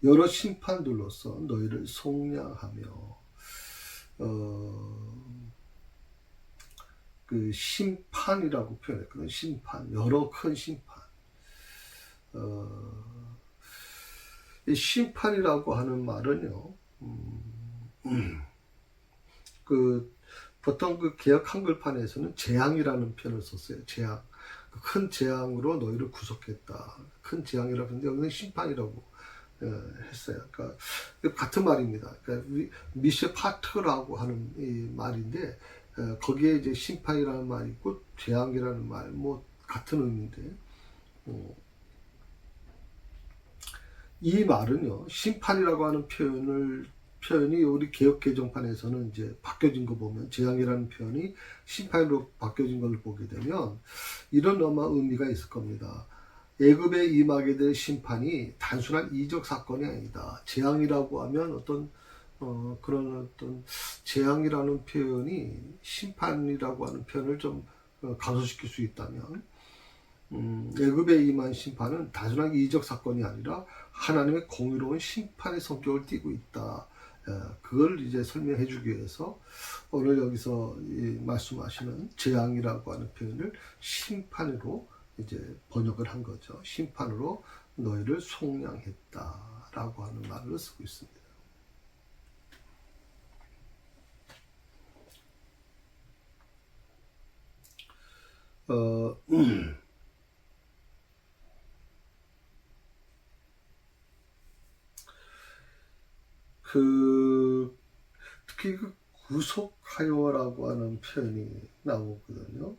여러 심판들로서 너희를 속량하며, 그 심판이라고 표현했거든요. 심판, 여러 큰 심판. 이 심판이라고 하는 말은요, 보통 그 개역 한글판에서는 재앙이라는 표현을 썼어요. 재앙. 큰 재앙으로 너희를 구속했다. 큰 재앙이라고 했는데 여기는 심판이라고 했어요. 그러니까 같은 말입니다. 그러니까 미쉐파트라고 하는 이 말인데, 거기에 이제 심판이라는 말이 있고 재앙이라는 말, 같은 의미인데, 이 말은요, 심판이라고 하는 표현이 우리 개역개정판에서는 이제 바뀌어진 거 보면, 재앙이라는 표현이 심판으로 바뀌어진 걸 보게 되면 이런 아마 의미가 있을 겁니다. 애굽에 임하게 될 심판이 단순한 이적 사건이 아니다. 재앙이라고 하면 그런 어떤 재앙이라는 표현이 심판이라고 하는 표현을 좀 감소시킬 수 있다면, 애굽에 임한 심판은 단순한 이적 사건이 아니라 하나님의 공의로운 심판의 성격을 띠고 있다. 그걸 이제 설명해 주기 위해서 오늘 여기서 말씀하시는 재앙이라고 하는 표현을 심판으로 이제 번역을 한 거죠. 심판으로 너희를 속량했다라고 하는 말을 쓰고 있습니다. 특히 그 구속하여라고 하는 표현이 나오거든요.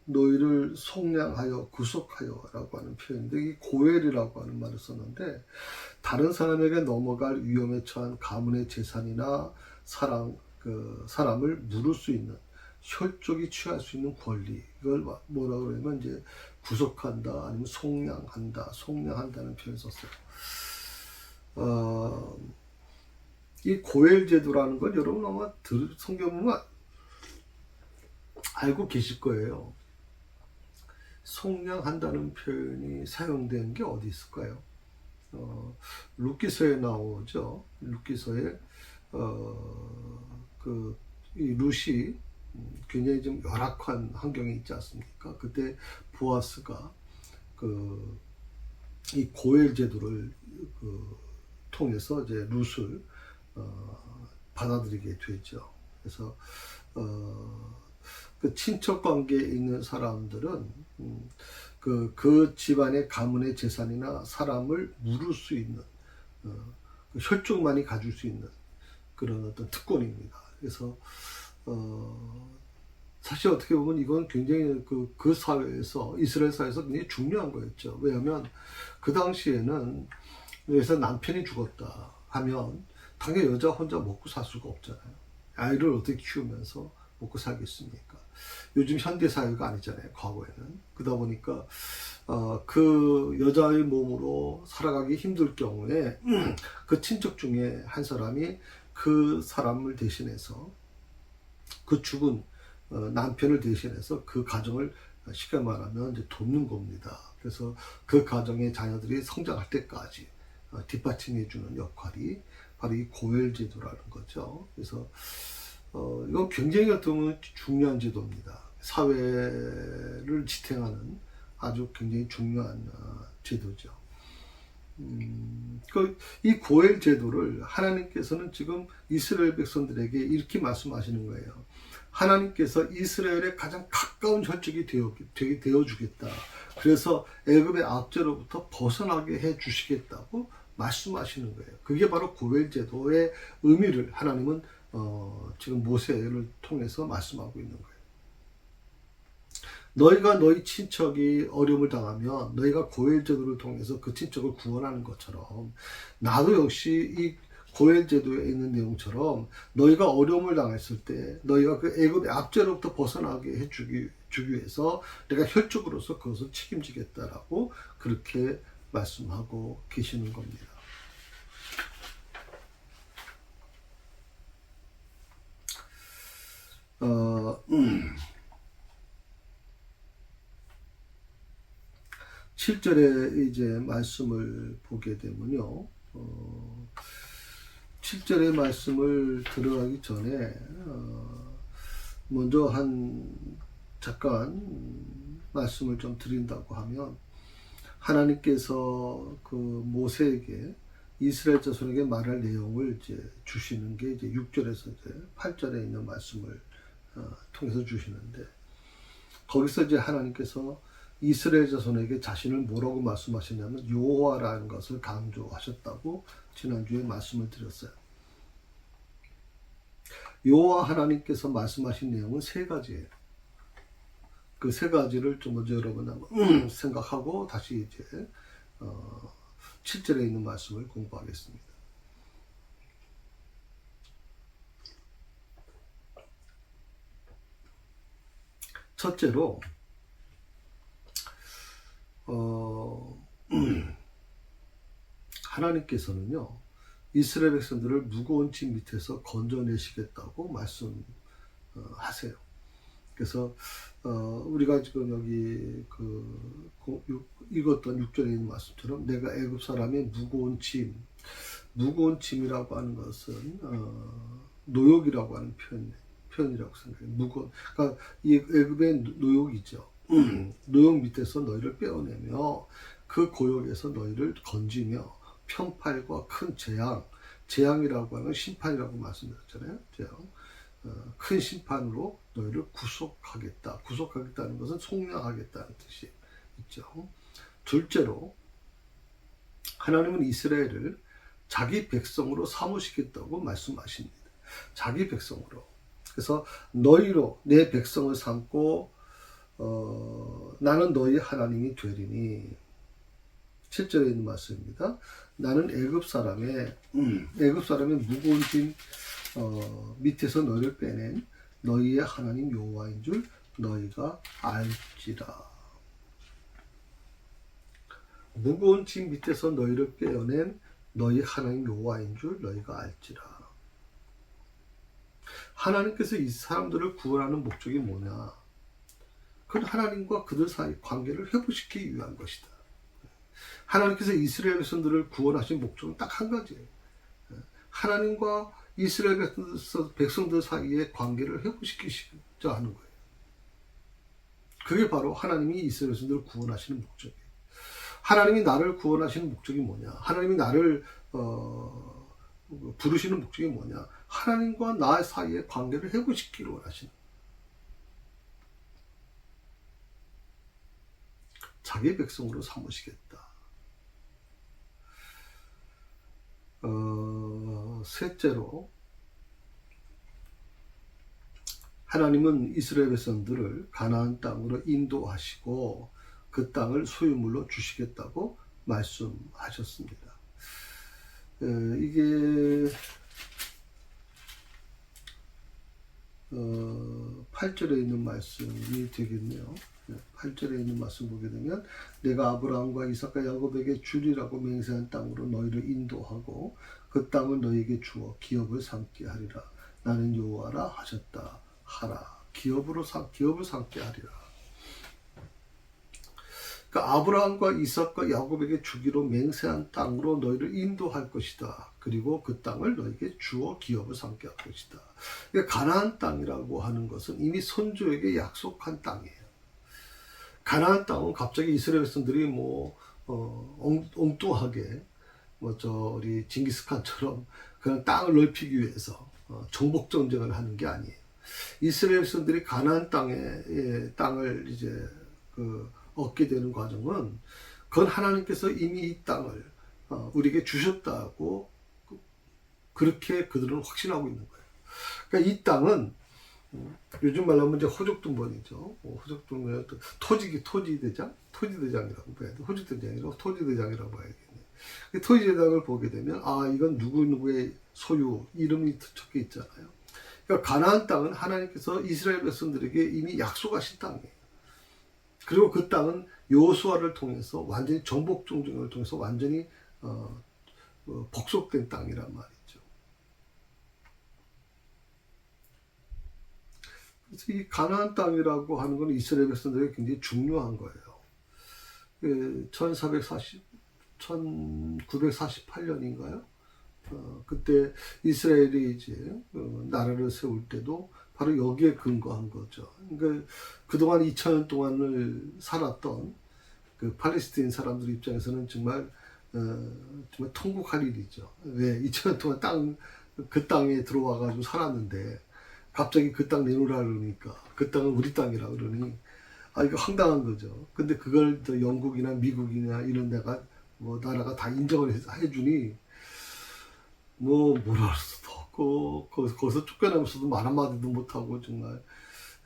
너희를 속량하여 구속하여라고 하는 표현인데, 이 고엘이라고 하는 말을 썼는데, 다른 사람에게 넘어갈 위험에 처한 가문의 재산이나 사람을 물을 수 있는, 혈족이 취할 수 있는 권리, 이걸 뭐라고 그러면 이제 구속한다, 아니면 속량한다는 표현을 썼어요. 이 고엘 제도라는 건 여러분 아마 성경 보면 알고 계실 거예요. 속량한다는 표현이 사용된 게 어디 있을까요? 룻기서에 나오죠. 룻기서에 이 룻이 굉장히 좀 열악한 환경에 있지 않습니까? 그때 보아스가 이 고엘 제도를 통해서 이제 룻을 받아들이게 되죠. 그래서 그 친척 관계에 있는 사람들은 그 집안의 가문의 재산이나 사람을 물을 수 있는, 그 혈족만이 가질 수 있는 그런 어떤 특권입니다. 그래서 사실 어떻게 보면 이건 굉장히 그 사회에서, 이스라엘 사회에서 굉장히 중요한 거였죠. 왜냐하면 그 당시에는, 그래서 남편이 죽었다 하면 당연히 여자 혼자 먹고 살 수가 없잖아요. 아이를 어떻게 키우면서 먹고 살겠습니까? 요즘 현대 사회가 아니잖아요. 과거에는. 그러다 보니까 그 여자의 몸으로 살아가기 힘들 경우에 그 친척 중에 한 사람이 그 사람을 대신해서 그 죽은 남편을 대신해서 그 가정을 쉽게 말하면 이제 돕는 겁니다. 그래서 그 가정의 자녀들이 성장할 때까지 뒷받침해 주는 역할이 바로 이 고혈제도라는 거죠. 그래서 이건 굉장히 어떻게 보면 중요한 제도입니다. 사회를 지탱하는 아주 굉장히 중요한 제도죠. 이 고엘 제도를 하나님께서는 지금 이스라엘 백성들에게 이렇게 말씀하시는 거예요. 하나님께서 이스라엘의 가장 가까운 혈족이 되게 되어주겠다. 그래서 애굽의 압제로부터 벗어나게 해주시겠다고 말씀하시는 거예요. 그게 바로 고엘 제도의 의미를 하나님은 지금 모세를 통해서 말씀하고 있는 거예요. 너희가 너희 친척이 어려움을 당하면 너희가 고엘 제도를 통해서 그 친척을 구원하는 것처럼 나도 역시 이 고엘 제도에 있는 내용처럼 너희가 어려움을 당했을 때 너희가 그 애굽의 압제로부터 벗어나게 해주기 위해서 내가 혈족으로서 그것을 책임지겠다라고 그렇게 말씀하고 계시는 겁니다. 어, 7절에 이제 말씀을 보게 되면요. 7절의 말씀을 들어가기 전에 먼저 잠깐 말씀을 좀 드린다고 하면 하나님께서 그 모세에게 이스라엘 자손에게 말할 내용을 이제 주시는 게 이제 6절에서 이제 8절에 있는 말씀을 통해서 주시는데 거기서 이제 하나님께서 이스라엘 자손에게 자신을 뭐라고 말씀하셨냐면 여호와라는 것을 강조하셨다고 지난주에 말씀을 드렸어요. 여호와 하나님께서 말씀하신 내용은 세 가지예요. 그 세 가지를 좀 먼저 여러분 한번 생각하고 다시 이제 7절에 있는 말씀을 공부하겠습니다. 첫째로 하나님께서는요 이스라엘 백성들을 무거운 짐 밑에서 건져내시겠다고 말씀하세요. 그래서 우리가 지금 여기 읽었던 6절에 있는 말씀처럼 내가 애굽 사람의 무거운 짐이라고 하는 것은 노역이라고 하는 표현이라고 생각해요. 그러니까 이 애굽의 노역이죠. 노역 밑에서 너희를 빼어내며 그 고역에서 너희를 건지며 편팔과 큰 재앙이라고 하는 심판이라고 말씀드렸잖아요. 큰 심판으로 너희를 구속하겠다는 것은 속량하겠다는 뜻이 있죠. 둘째로 하나님은 이스라엘을 자기 백성으로 삼으시겠다고 말씀하십니다. 자기 백성으로. 그래서 너희로 내 백성을 삼고 나는 너희 하나님이 되리니 7절에 있는 말씀입니다. 나는 애굽 사람의 무거운 짐 밑에서 너희를 빼낸 너희의 하나님 여호와인 줄 너희가 알지라. 무거운 짐 밑에서 너희를 빼어낸 너희 하나님 여호와인 줄 너희가 알지라. 하나님께서 이 사람들을 구원하는 목적이 뭐냐? 그건 하나님과 그들 사이 관계를 회복시키기 위한 것이다. 하나님께서 이스라엘 백성들을 구원하신 목적은 딱 한 가지예요. 하나님과 이스라엘 백성들 사이의 관계를 회복시키시자 하는 거예요. 그게 바로 하나님이 이스라엘 백성들을 구원하시는 목적이에요. 하나님이 나를 구원하시는 목적이 뭐냐? 하나님이 나를 부르시는 목적이 뭐냐? 하나님과 나 사이의 관계를 회복시키기를 원하시는 자기 백성으로 삼으시겠다. 셋째로 하나님은 이스라엘 백성들을 가나안 땅으로 인도하시고 그 땅을 소유물로 주시겠다고 말씀하셨습니다. 이게 8절에 있는 말씀이 되겠네요. 8절에 있는 말씀 보게 되면 내가 아브라함과 이삭과 야곱에게 주리라고 맹세한 땅으로 너희를 인도하고 그 땅을 너희에게 주어 기업을 삼게 하리라. 나는 여호와라 하셨다 하라. 기업을 삼게 하리라. 그러니까 아브라함과 이삭과 야곱에게 주기로 맹세한 땅으로 너희를 인도할 것이다. 그리고 그 땅을 너희에게 주어 기업을 삼게 할 것이다. 그러니까 가나안 땅이라고 하는 것은 이미 선조에게 약속한 땅이에요. 가나안 땅은 갑자기 이스라엘 백성들이 엉뚱하게 우리 징기스칸처럼 그냥 땅을 넓히기 위해서 정복 전쟁을 하는 게 아니에요. 이스라엘 백성들이 가나안 땅을 이제 얻게 되는 과정은 그건 하나님께서 이미 이 땅을 우리에게 주셨다고 그렇게 그들은 확신하고 있는 거예요. 그러니까 이 땅은 요즘 말로 하면 이제 호족등본이죠. 호족등본 토지대장이라고 봐야 돼. 호족대장이라고 토지대장이라고 봐야겠네. 토지대장을 보게 되면 이건 누구누구의 소유 이름이 적혀 있잖아요. 그러니까 가나안 땅은 하나님께서 이스라엘 백성들에게 이미 약속하신 땅이에요. 그리고 그 땅은 여호수아를 통해서 완전히 정복 전쟁을 통해서 완전히 복속된 땅이란 말이죠. 그래서 이 가나안 땅이라고 하는 건 이스라엘 백성들에게 굉장히 중요한 거예요. 1948년인가요? 그때 이스라엘이 이제 나라를 세울 때도 바로 여기에 근거한 거죠. 그러니까 그동안 2000년 동안을 살았던 그 팔레스타인 사람들 입장에서는 정말 통곡할 일이죠. 왜 2000년 동안 그 땅에 들어와가지고 살았는데 갑자기 그 땅 내놓으라 그러니까 그 땅은 우리 땅이라 그러니 이거 황당한 거죠. 근데 그걸 또 영국이나 미국이나 이런 데가 나라가 다 인정을 해주니 뭐라 할 수도 없고 거기서 쫓겨나면서도 말 한마디도 못하고 정말.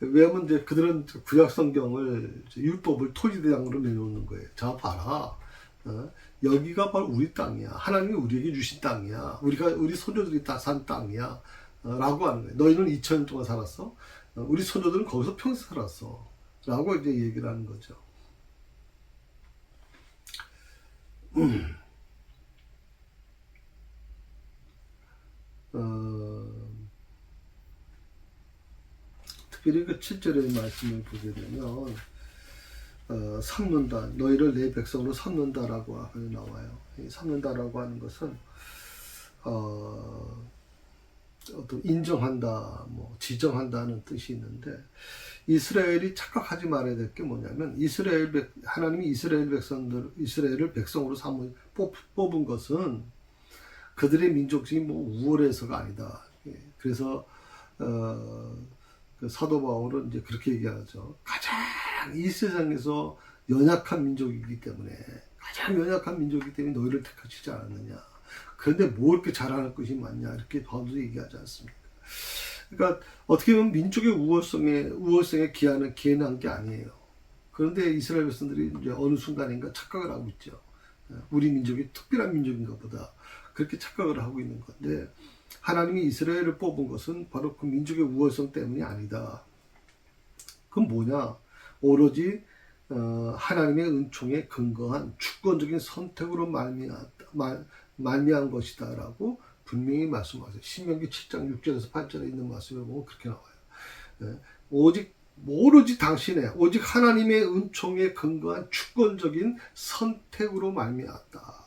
왜냐면 이제 그들은 구약 성경을 율법을 토지대장으로 내놓는 거예요. 자 봐라, 여기가 바로 우리 땅이야. 하나님이 우리에게 주신 땅이야. 우리 손자들이 다 산 땅이야. 라고 하는 거예요. 너희는 2000년 동안 살았어. 우리 손자들은 거기서 평생 살았어. 라고 이제 얘기를 하는 거죠. 특별히 그 7절의 말씀을 보게 되면 삼는다, 너희를 내 백성으로 삼는다라고 나와요. 이 삼는다라고 하는 것은 어떤 인정한다, 지정한다는 뜻이 있는데, 이스라엘이 착각하지 말아야 될 게 뭐냐면, 하나님이 이스라엘을 백성으로 뽑은 것은 그들의 민족적인 우월해서가 아니다. 그래서 그 사도 바울은 이제 그렇게 얘기하죠. 가장 이 세상에서 연약한 민족이기 때문에, 너희를 택하시지 않았느냐. 그런데 뭐 이렇게 잘하는 것이 많냐, 이렇게 바울도 얘기하지 않습니까? 그러니까 어떻게 보면 민족의 우월성에 기인한 게 아니에요. 그런데 이스라엘 백성들이 이제 어느 순간인가 착각을 하고 있죠. 우리 민족이 특별한 민족인가 보다, 그렇게 착각을 하고 있는 건데, 하나님이 이스라엘을 뽑은 것은 바로 그 민족의 우월성 때문이 아니다. 그건 뭐냐? 오로지 하나님의 은총에 근거한 주권적인 선택으로 말미암은 것이다라고 분명히 말씀하세요. 신명기 7장 6절에서 8절에 있는 말씀을 보면 그렇게 나와요. 오로지 오직 하나님의 은총에 근거한 주권적인 선택으로 말미암았다.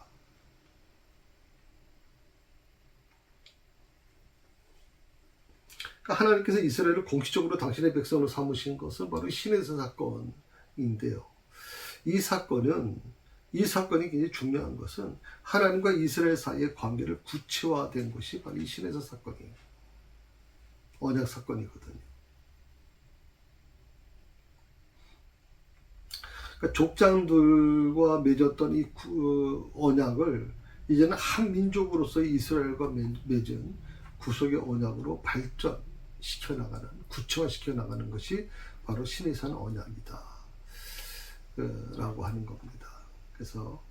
하나님께서 이스라엘을 공식적으로 당신의 백성으로 삼으신 것은 바로 시내서 사건인데요. 이 사건이 굉장히 중요한 것은 하나님과 이스라엘 사이의 관계를 구체화된 것이 바로 이 시내서 사건이에요. 언약 사건이거든요. 그러니까 족장들과 맺었던 이 언약을 이제는 한 민족으로서 이스라엘과 맺은 구속의 언약으로 구체화시켜 나가는 것이 바로 신의 산 언약이다 라고 하는 겁니다. 그래서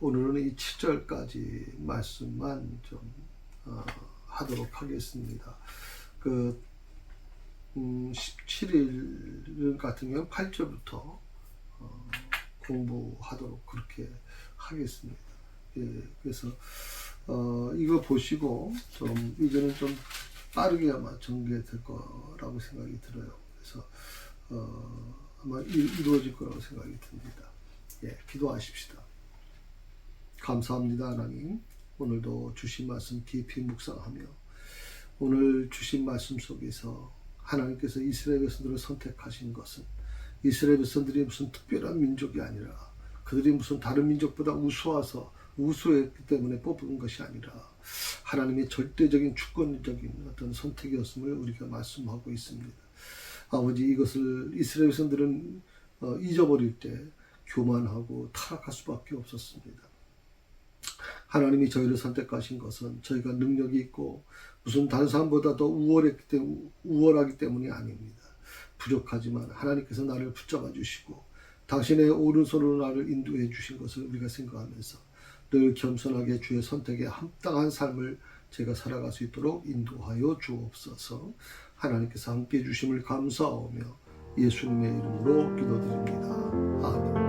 오늘은 이 7절까지 말씀만 좀 하도록 하겠습니다. 그 17일 같은 경우는 8절부터 공부하도록 그렇게 하겠습니다. 예, 그래서 이거 보시고 좀 이제는 좀 빠르게 아마 전개될 거라고 생각이 들어요. 그래서 아마 이루어질 거라고 생각이 듭니다. 예, 기도하십시다. 감사합니다, 하나님. 오늘도 주신 말씀 깊이 묵상하며 오늘 주신 말씀 속에서 하나님께서 이스라엘 백성들을 선택하신 것은 이스라엘 백성들이 무슨 특별한 민족이 아니라 그들이 무슨 다른 민족보다 우수했기 때문에 뽑은 것이 아니라 하나님의 절대적인 주권적인 어떤 선택이었음을 우리가 말씀하고 있습니다. 아버지, 이것을 이스라엘 백성들은 잊어버릴 때 교만하고 타락할 수밖에 없었습니다. 하나님이 저희를 선택하신 것은 저희가 능력이 있고 무슨 다른 사람보다 더 우월하기 때문이 아닙니다. 부족하지만 하나님께서 나를 붙잡아 주시고 당신의 오른손으로 나를 인도해 주신 것을 우리가 생각하면서 늘 겸손하게 주의 선택에 합당한 삶을 제가 살아갈 수 있도록 인도하여 주옵소서. 하나님께서 함께해 주심을 감사하며 예수님의 이름으로 기도드립니다. 아멘.